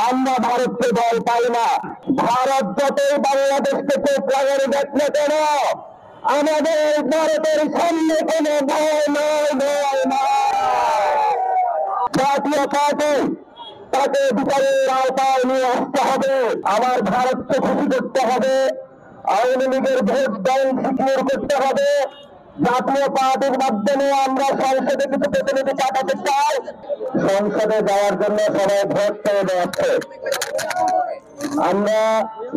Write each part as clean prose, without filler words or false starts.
আমরা ভারতকে ভয় পাই না। ভারত যতই বাংলাদেশকে চোখ লাগানো দেখ না কেন, আমাদের ভারতের সামনে কোনো ভয় নয়। জাতীয় পার্টি তাকে বিচারের আওতায় নিয়ে আসতে হবে। আমার ভারতকে খুশি করতে হবে, আওয়ামী লীগের ভোট ব্যাংক সিকিউর করতে হবে। জাতীয় পার্টির মাধ্যমে আমরা সংসদে কিছু প্রতিনিধি পাঠাতে চাই। সংসদে যাওয়ার জন্য সবাই ভোট পেয়ে যাচ্ছে। আমরা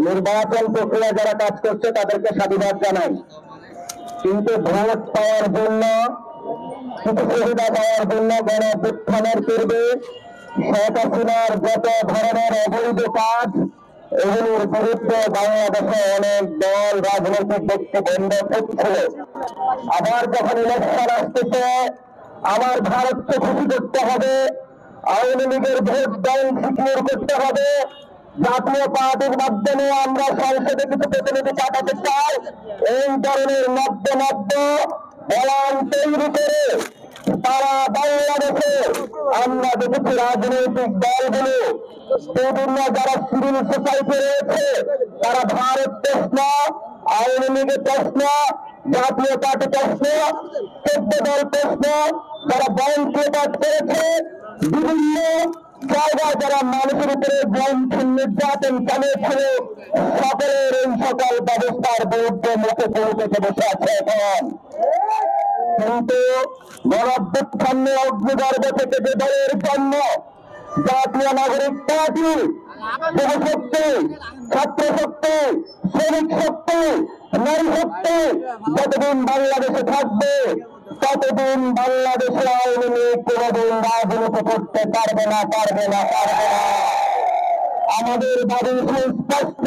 নির্বাচন প্রক্রিয়া যারা কাজ করছে তাদেরকে সাধুবাদ জানাই, কিন্তু ভোট পাওয়ার জন্য, কিছু সুবিধা পাওয়ার জন্য গণঅভ্যুত্থানের পূর্বে শেখ হাসিনার যত ধরনের অবৈধ কাজ, এগুলির বিরুদ্ধে বাংলাদেশে অনেক দল রাজনৈতিক ব্যক্তিবৃন্দ করছিল। আবার যখন ইলেকশন আসতেছে, আমার ভারতকে খুশি করতে হবে, আওয়ামী লীগের ভোট ব্যাংক সিকিউর করতে হবে। জাতীয় পার্টির মাধ্যমে আমরা সংসদে কিছু প্রতিনিধি পাঠাতে চাই। এই ধরনের মধ্য বয়ান তৈরি করে তারা বাংলাদেশে, আমরা দেখেছি রাজনৈতিক দলগুলো, বিভিন্ন যারা সিভিল সোসাইটি রয়েছে, তারা ভারত প্রশ্ন, আওয়ামী লীগের প্রশ্ন, জাতীয় পার্টি প্রশ্ন, 14 দল প্রশ্ন, যারা ব্যাংক কাজ করেছে, বিভিন্ন জায়গায় যারা মানুষের উপরে বন্ধন নির্যাতন চালিয়েছিল, সকলের এই সকল ব্যবস্থার বিরুদ্ধে মুখে পৌঁছেছে বসে আছে এখন। কিন্তু গণঅভ্যুত্থানে অগ্নিগর্ভ থেকে যে দলের জন্ম, জাতীয় নাগরিক পার্টি, যুবশক্তি, ছাত্র শক্তি, শ্রমিক শক্তি, নারী শক্তি যতদিন বাংলাদেশে থাকবে, ততদিন বাংলাদেশে আওয়ামী লীগ কোনদিন রাজনীতি করতে পারবে না। আমাদের দাবি সুস্পষ্ট।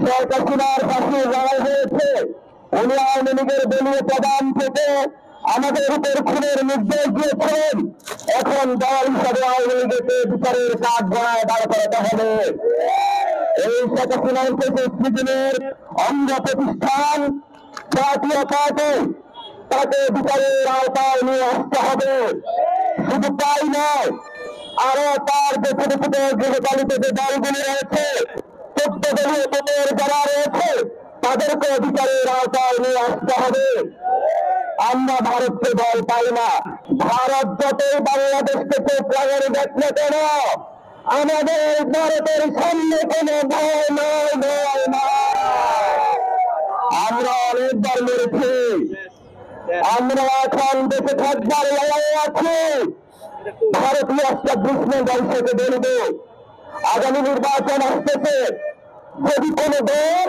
শেখ হাসিনার ফাঁসির রায় হয়েছে, উনি আওয়ামী লীগের দলীয় প্রধান থেকে আমাদের উপর খুনের নির্দেশ দিয়েছেন। এখন দল হিসাবে আওয়ামী লীগকে বিচারের কাজ গড়ায় দাঁড় করাতে হবে। এই শেখ হাসিনার প্রতিদিনের অঙ্গ প্রতিষ্ঠান জাতীয় পার্টি, তাকে বিচারের আওতায় নিয়ে আসতে হবে। শুধু তাই নয়, আরো তার যে ছোট ছোট গৃহপালিত যে দলগুলি রয়েছে, 14 দলীয় ভোটের যারা রয়েছে, তাদেরকে বিচারের আওতায় নিয়ে আসতে হবে। আমরা ভারতকে ভয় পাই না। ভারত যতই বাংলাদেশকে চোখ লাগানো দেখ না কেন, আমাদের ভারতের সামনে কোনো ভয় নয়। আমরা অনেকবার মেরেছি, আমরা এখন দেশে থাকবার লড়াই আছি। ভারতীয় এস্টাবলিশমেন্ট হিসেবে বলব, আগামী নির্বাচন আসতেছে, যদি কোন দল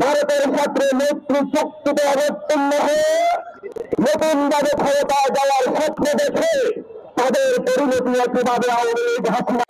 ভারতের সাথে নেত্রী চুক্তিতে অবতীর্ণ হয়ে নতুন ভাবে ক্ষমতায় যাওয়ার স্বপ্ন দেখে, তাদের পরিণতি কিভাবে আওয়ামী লীগ হাসিনা